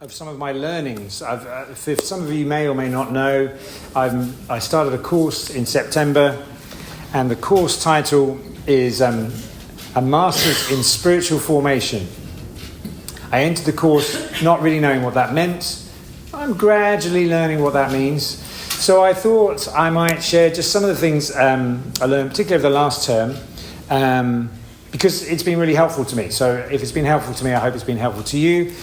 of some of my learnings. If some of you may or may not know, I started a course in September, and the course title is a Master's in Spiritual Formation. I entered the course not really knowing what that meant. I'm gradually learning what that means. So I thought I might share just some of the things I learned, particularly over the last term, because it's been really helpful to me. So if it's been helpful to me, I hope it's been helpful to you.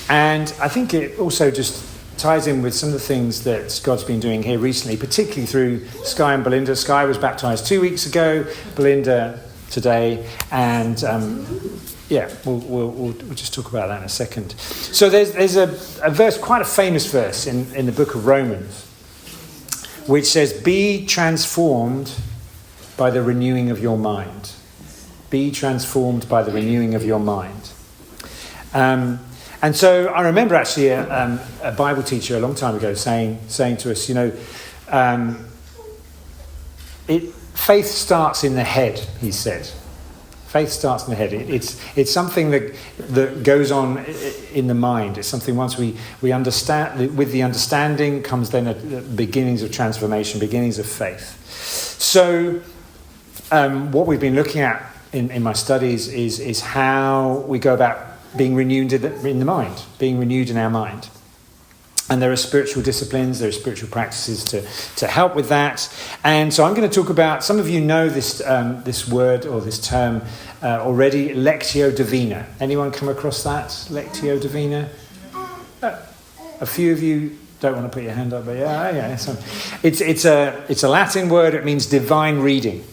And I think it also just ties in with some of the things that God's been doing here recently, particularly through Sky and Belinda. Sky was baptised 2 weeks ago, Belinda today, and we'll just talk about that in a second. So there's a verse, quite a famous verse in the book of Romans, which says, "Be transformed by the renewing of your mind." Be transformed by the renewing of your mind. And so I remember actually a Bible teacher a long time ago saying to us, faith starts in the head, he said. Faith starts in the head. It's something that goes on in the mind. It's something once we understand, with the understanding comes then the beginnings of transformation, beginnings of faith. So what we've been looking at in my studies is how we go about being renewed in the mind, being renewed in our mind. And there are spiritual disciplines, there are spiritual practices to help with that. And so I'm going to talk about, some of you know this word or this term already, Lectio Divina. Anyone come across that? Lectio Divina? A few of you don't want to put your hand up, but yeah. It's a Latin word. It means divine reading.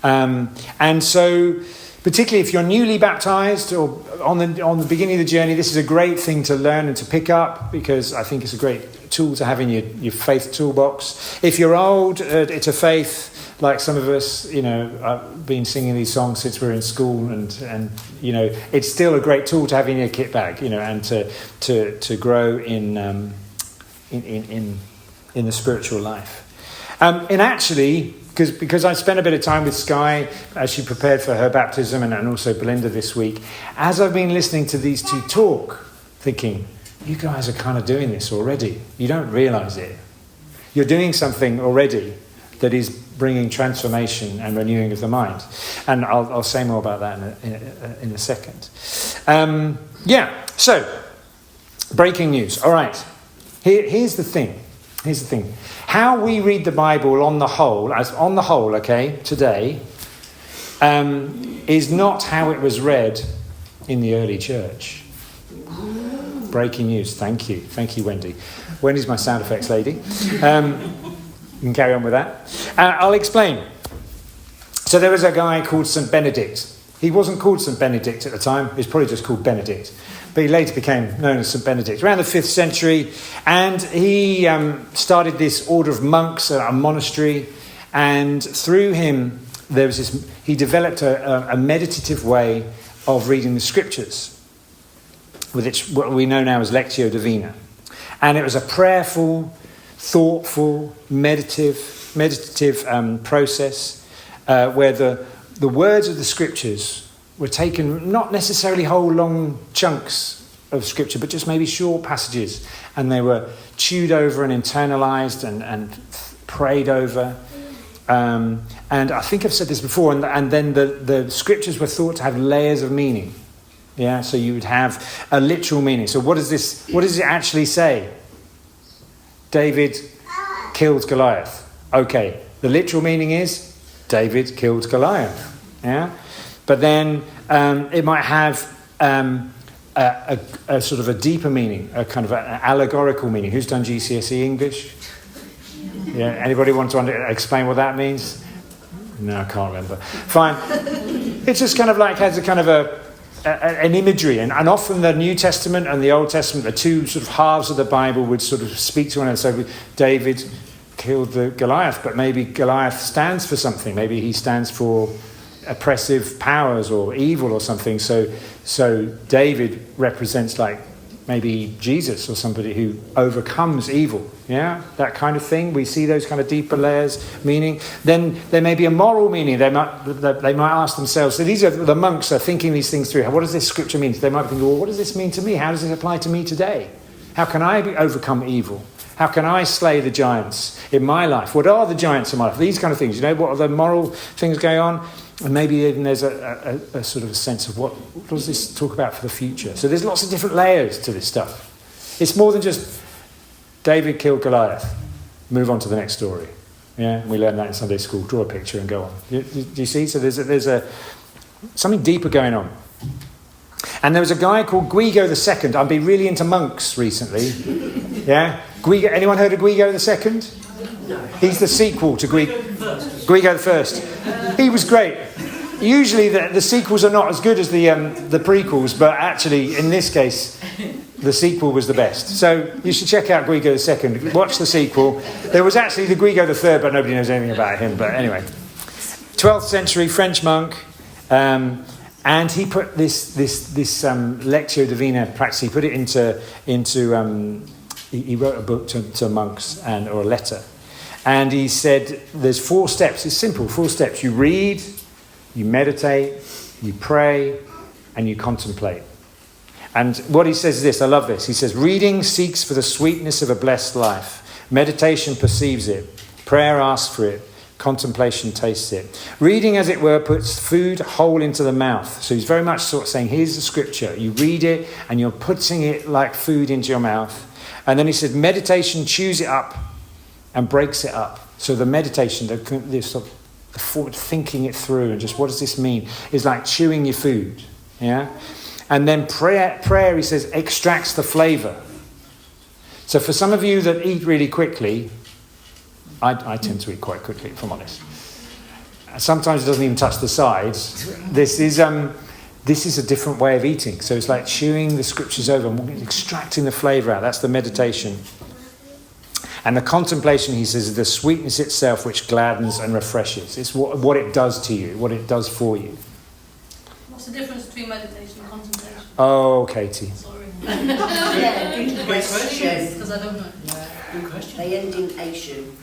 And so, particularly if you're newly baptized or on the beginning of the journey, this is a great thing to learn and to pick up, because I think it's a great tool to have in your faith toolbox. If you're old, it's a faith, like some of us, I've been singing these songs since we were in school, and it's still a great tool to have in your kit bag, and to grow in the spiritual life. And actually, because I spent a bit of time with Sky as she prepared for her baptism, and also Belinda this week, as I've been listening to these two talk, thinking, you guys are kind of doing this already. You don't realise it. You're doing something already that is bringing transformation and renewing of the mind. And I'll say more about that in a second. So, breaking news. All right, here's the thing. How we read the Bible on the whole, today, is not how it was read in the early church. Breaking news. Thank you, Wendy. Wendy's my sound effects lady. You can carry on with that. I'll explain. So there was a guy called St. Benedict. He wasn't called St. Benedict at the time. He was probably just called Benedict. But he later became known as St. Benedict, around the 5th century. And he started this order of monks, a monastery. And through him, he developed a meditative way of reading the scriptures, with what we know now as Lectio Divina. And it was a prayerful, thoughtful, meditative process where the words of the scriptures were taken, not necessarily whole long chunks of scripture, but just maybe short passages, and they were chewed over and internalized and prayed over. And I think I've said this before, and then the scriptures were thought to have layers of meaning. Yeah, so you would have a literal meaning. So what does it actually say? David killed Goliath. Okay, the literal meaning is David killed Goliath. Yeah. But then it might have a sort of a deeper meaning, a kind of an allegorical meaning. Who's done GCSE English? Yeah. Anybody want to explain what that means? No, I can't remember. Fine. It's just kind of like has a kind of an imagery, and often the New Testament and the Old Testament, the two sort of halves of the Bible, would sort of speak to one another. So David killed the Goliath, but maybe Goliath stands for something. Maybe he stands for oppressive powers or evil or something. So David represents like maybe Jesus or somebody who overcomes evil. Yeah, that kind of thing. We see those kind of deeper layers meaning. Then there may be a moral meaning. They might ask themselves. So these are the monks are thinking these things through. What does this scripture mean? So they might be thinking, well, what does this mean to me? How does it apply to me today? How can I overcome evil? How can I slay the giants in my life? What are the giants in my life? These kind of things. You know, what are the moral things going on? And maybe even there's a sort of a sense of what does this talk about for the future? So there's lots of different layers to this stuff. It's more than just David killed Goliath. Move on to the next story. Yeah, we learn that in Sunday school. Draw a picture and go on. Do you see? So there's something deeper going on. And there was a guy called Guigo II. I've been really into monks recently. Yeah, Guigo. Anyone heard of Guigo II? No. He's the sequel to Guigo I. He was great. Usually the sequels are not as good as the prequels, but actually in this case, the sequel was the best. So you should check out Guigo II. Watch the sequel. There was actually the Guigo III, but nobody knows anything about him. But anyway, 12th century French monk. And he put this Lectio Divina practice. He put it into he wrote a book to monks or a letter, and he said there's 4 steps. It's simple, 4 steps. You read, you meditate, you pray, and you contemplate. And what he says is this. I love this. He says, reading seeks for the sweetness of a blessed life. Meditation perceives it. Prayer asks for it. Contemplation tastes it. Reading, as it were, puts food whole into the mouth. So he's very much sort of saying, here's the scripture. You read it and you're putting it like food into your mouth. And then he said, meditation chews it up and breaks it up. So the meditation, the sort of forward thinking it through and just what does this mean, is like chewing your food. Yeah. And then prayer, he says, extracts the flavour. So for some of you that eat really quickly, I tend to eat quite quickly, if I'm honest. Sometimes it doesn't even touch the sides. This is a different way of eating. So it's like chewing the scriptures over and extracting the flavour out. That's the meditation. And the contemplation, he says, is the sweetness itself which gladdens and refreshes. It's what it does to you, what it does for you. What's the difference between meditation and contemplation? Oh, Katie. Sorry. Yeah, good question. Because I don't know. Good question. They end in Asian.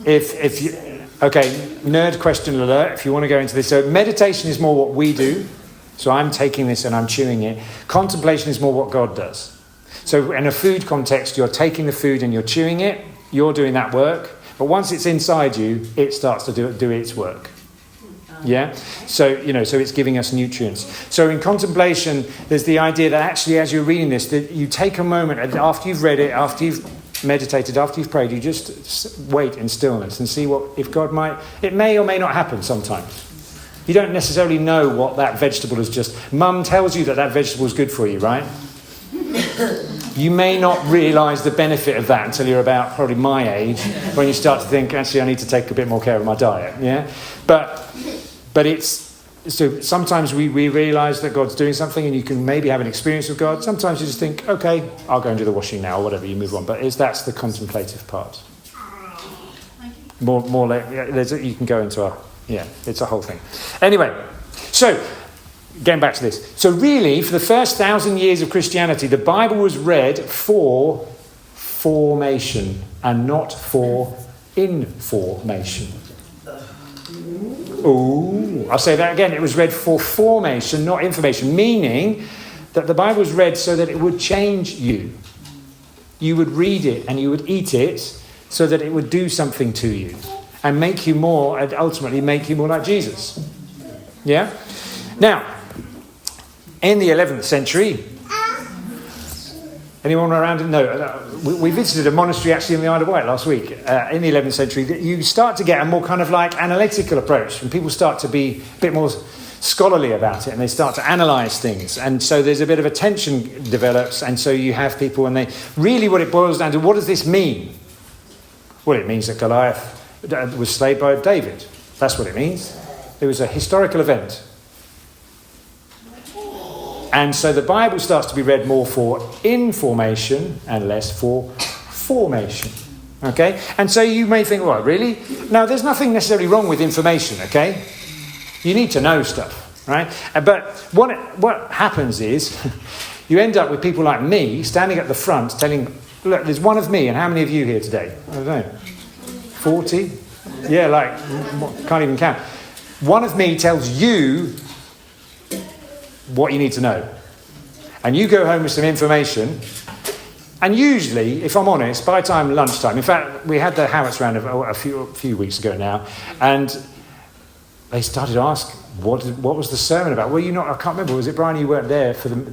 If you nerd question alert. If you want to go into this, so meditation is more what we do. So I'm taking this and I'm chewing it. Contemplation is more what God does. So in a food context, you're taking the food and you're chewing it. You're doing that work. But once it's inside you, it starts to do its work. Yeah? So, so it's giving us nutrients. So in contemplation, there's the idea that actually as you're reading this, that you take a moment, and after you've read it, after you've meditated, after you've prayed, you just wait in stillness and see if God might... It may or may not happen sometimes. You don't necessarily know what that vegetable is just... Mum tells you that vegetable is good for you, right? You may not realise the benefit of that until you're about probably my age, when you start to think, actually, I need to take a bit more care of my diet. Yeah, but it's so sometimes we realise that God's doing something, and you can maybe have an experience with God. Sometimes you just think, okay, I'll go and do the washing now, or whatever. You move on, but that's the contemplative part. More you can go into it's a whole thing. Anyway, so. Getting back to this. So really, for the first 1,000 years of Christianity, the Bible was read for formation and not for information. Ooh, I'll say that again. It was read for formation, not information, meaning that the Bible was read so that it would change you. You would read it and you would eat it so that it would do something to you and make you more, and ultimately make you more like Jesus. Yeah? Now, in the 11th century, anyone around? No, we visited a monastery actually in the Isle of Wight last week. In the 11th century, you start to get a more kind of like analytical approach, and people start to be a bit more scholarly about it, and they start to analyse things. And so there's a bit of a tension develops, and so you have people, and they really what it boils down to, what does this mean? Well, it means that Goliath was slayed by David. That's what it means. It was a historical event. And so the Bible starts to be read more for information and less for formation. Okay? And so you may think, well, really? Now, there's nothing necessarily wrong with information, okay? You need to know stuff, right? But what happens is, you end up with people like me standing at the front telling, look, there's one of me, and how many of you here today? I don't know, 40? Yeah, like, can't even count. One of me tells you what you need to know. And you go home with some information. And usually, if I'm honest, by the time lunchtime, in fact, we had the Howards round a few weeks ago now, and they started asking, what was the sermon about? Well, I can't remember, was it Brian, you weren't there for the...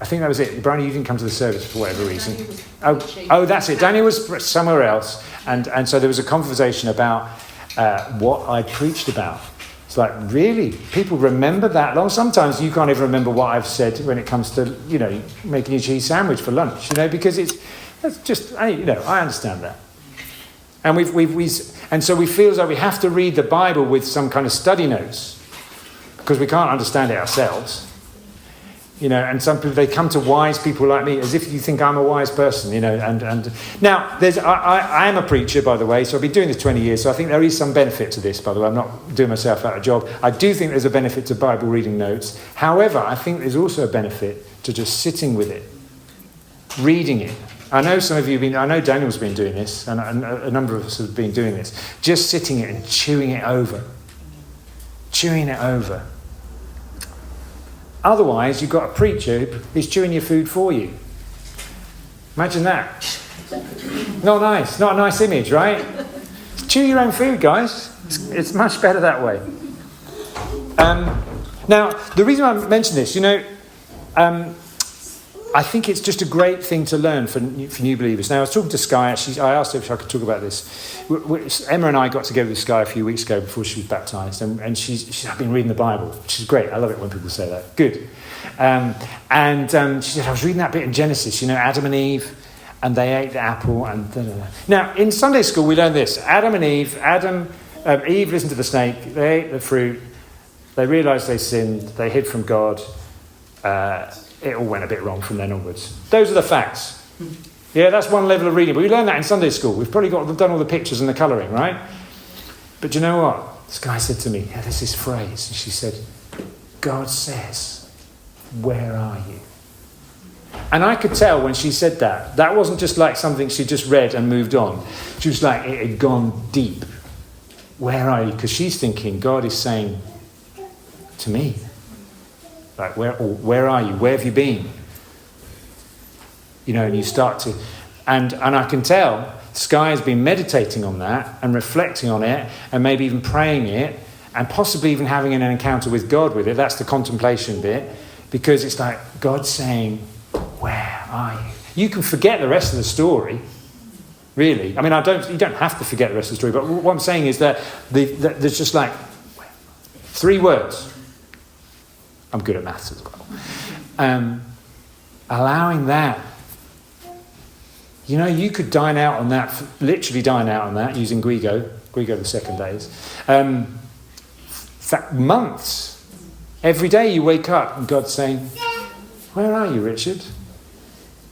I think that was it. Brian, you didn't come to the service for whatever reason. Oh, that's it. Daniel was somewhere else, and so there was a conversation about what I preached about. It's like, really? People remember that long? Sometimes you can't even remember what I've said when it comes to, making a cheese sandwich for lunch, because that's just, I understand that. And and so we feel as though we have to read the Bible with some kind of study notes because we can't understand it ourselves. And some people, they come to wise people like me as if you think I'm a wise person, and now I am a preacher, by the way, so I've been doing this 20 years, so I think there is some benefit to this, by the way. I'm not doing myself out of job. I do think there's a benefit to Bible reading notes. However, I think there's also a benefit to just sitting with it, reading it. I know some of you I know Daniel's been doing this, and a number of us have been doing this, just sitting it and chewing it over. Otherwise, you've got a preacher who's chewing your food for you. Imagine that. Not nice. Not a nice image, right? Chew your own food, guys. It's much better that way. Now, the reason I mention this, I think it's just a great thing to learn for new believers. Now, I was talking to Sky. I asked her if I could talk about this. Emma and I got together with Sky a few weeks ago before she was baptised, and she's I've been reading the Bible, which is great. I love it when people say that. Good. She said, I was reading that bit in Genesis, Adam and Eve, and they ate the apple, and da-da-da. Now, in Sunday school, we learned this. Eve listened to the snake, they ate the fruit, they realised they sinned, they hid from God, it all went a bit wrong from then onwards. Those are the facts. Yeah, that's one level of reading. But we learned that in Sunday school. We've probably done all the pictures and the colouring, right? But you know what? This guy said to me, there's this phrase. And she said, God says, where are you? And I could tell when she said that, that wasn't just like something she just read and moved on. She was like, it had gone deep. Where are you? Because she's thinking, God is saying to me, like, where are you? Where have you been? And you start to... And I can tell Sky has been meditating on that and reflecting on it and maybe even praying it and possibly even having an encounter with God with it. That's the contemplation bit. Because it's like God saying, where are you? You can forget the rest of the story, really. I mean, you don't have to forget the rest of the story. But what I'm saying is that there's just like 3 words. I'm good at maths as well. Allowing that. You could dine out on that, literally dine out on that, using Guigo II days. Months. Every day you wake up and God's saying, where are you, Richard?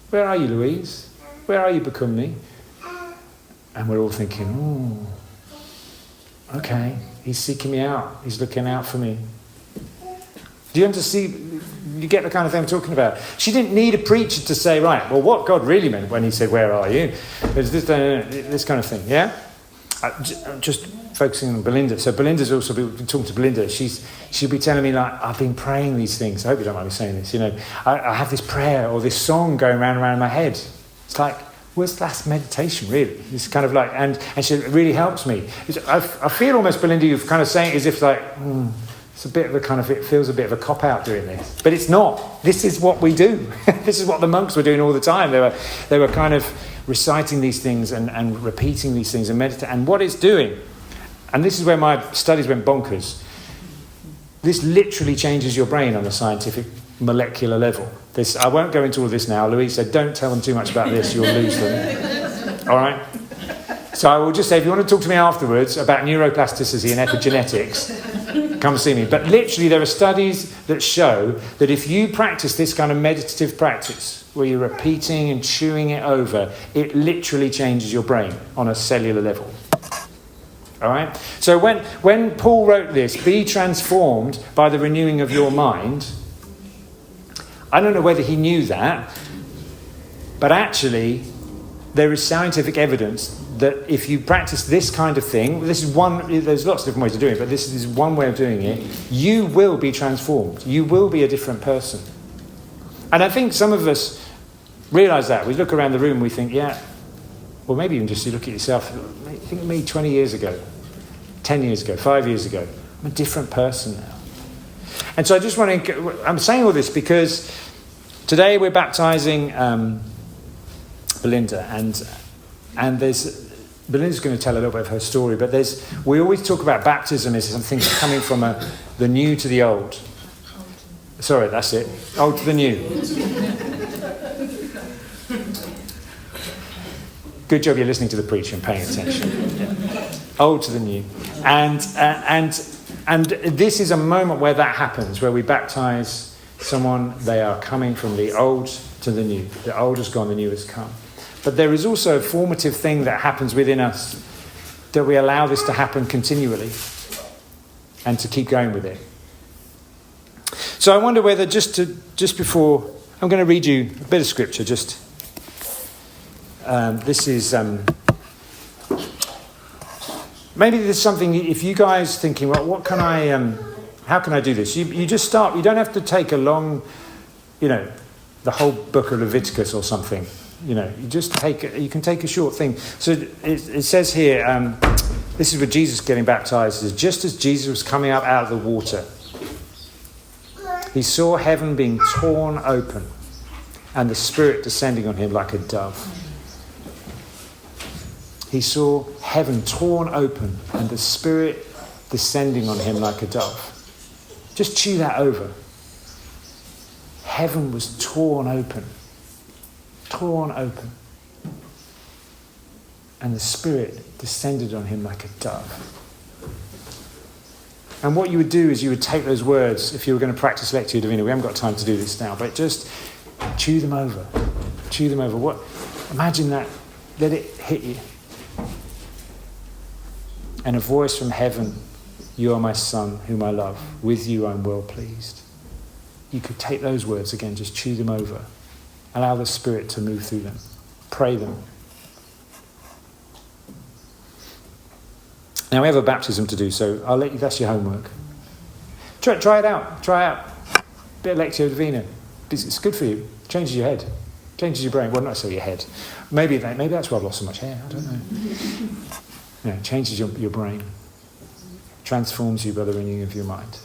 Where are you, Louise? Where are you, Bakumni? And we're all thinking, okay, he's seeking me out. He's looking out for me. Do you understand? You get the kind of thing I'm talking about. She didn't need a preacher to say, right, well, what God really meant when he said, where are you? There's this kind of thing, yeah? Just focusing on Belinda. So Belinda's also been talking to Belinda. She'll be telling me, like, I've been praying these things. I hope you don't mind me saying this. I have this prayer or this song going round and round in my head. It's like, where's last meditation, really? It's kind of like, and it really helps me. I feel almost, Belinda, you're kind of saying it as if like, it's a bit of a kind of, it feels a bit of a cop-out doing this. But it's not. This is what we do. This is what the monks were doing all the time. They were kind of reciting these things and repeating these things and meditating. And what it's doing, and this is where my studies went bonkers, this literally changes your brain on a scientific molecular level. I won't go into all this now. Louise said, don't tell them too much about this, you'll lose them. All right? So I will just say, if you want to talk to me afterwards about neuroplasticity and epigenetics, come see me. But literally there are studies that show that if you practice this kind of meditative practice, where you're repeating and chewing it over, it literally changes your brain on a cellular level. All right? So when Paul wrote this, be transformed by the renewing of your mind, I don't know whether he knew that, but actually there is scientific evidence that if you practice this kind of thing, this is one, there's lots of different ways of doing it, but this is one way of doing it, you will be transformed. You will be a different person. And I think some of us realise that. We look around the room and we think, yeah, or maybe even just you look at yourself, think of me 20 years ago, 10 years ago, 5 years ago. I'm a different person now. And so I just want to, I'm saying all this because today we're baptising Belinda, and Belinda's going to tell a little bit of her story, but we always talk about baptism as something coming from the new to the old. Sorry, that's it. Old to the new. Good job you're listening to the preacher and paying attention. Yeah. Old to the new. And this is a moment where that happens, where we baptise someone, they are coming from the old to the new. The old has gone, the new has come. But there is also a formative thing that happens within us, that we allow this to happen continually and to keep going with it. So I wonder whether just before, I'm going to read you a bit of scripture. This is maybe there's something. If you guys thinking, well, what can I? How can I do this? You just start. You don't have to take a long, the whole book of Leviticus or something. You can take a short thing. So it says here, this is where Jesus getting baptized. It says, just as Jesus was coming up out of the water, he saw heaven being torn open and the Spirit descending on him like a dove. He saw heaven torn open and the Spirit descending on him like a dove. Just chew that over. Heaven was torn open. Torn open. And the Spirit descended on him like a dove. And what you would do is you would take those words, if you were going to practice Lectio Divina, we haven't got time to do this now, but just chew them over. Chew them over. Imagine that. Let it hit you. And a voice from heaven, you are my son, whom I love. With you I'm well pleased. You could take those words again, just chew them over. Allow the Spirit to move through them. Pray them. Now we have a baptism to do, so I'll let you, that's your homework. Try it out. Try out. A bit of Lectio Divina. It's good for you. Changes your head. Changes your brain. Well, not necessarily your head. Maybe that's why I've lost so much hair. I don't know. Changes your brain. Transforms you by the renewing of your mind.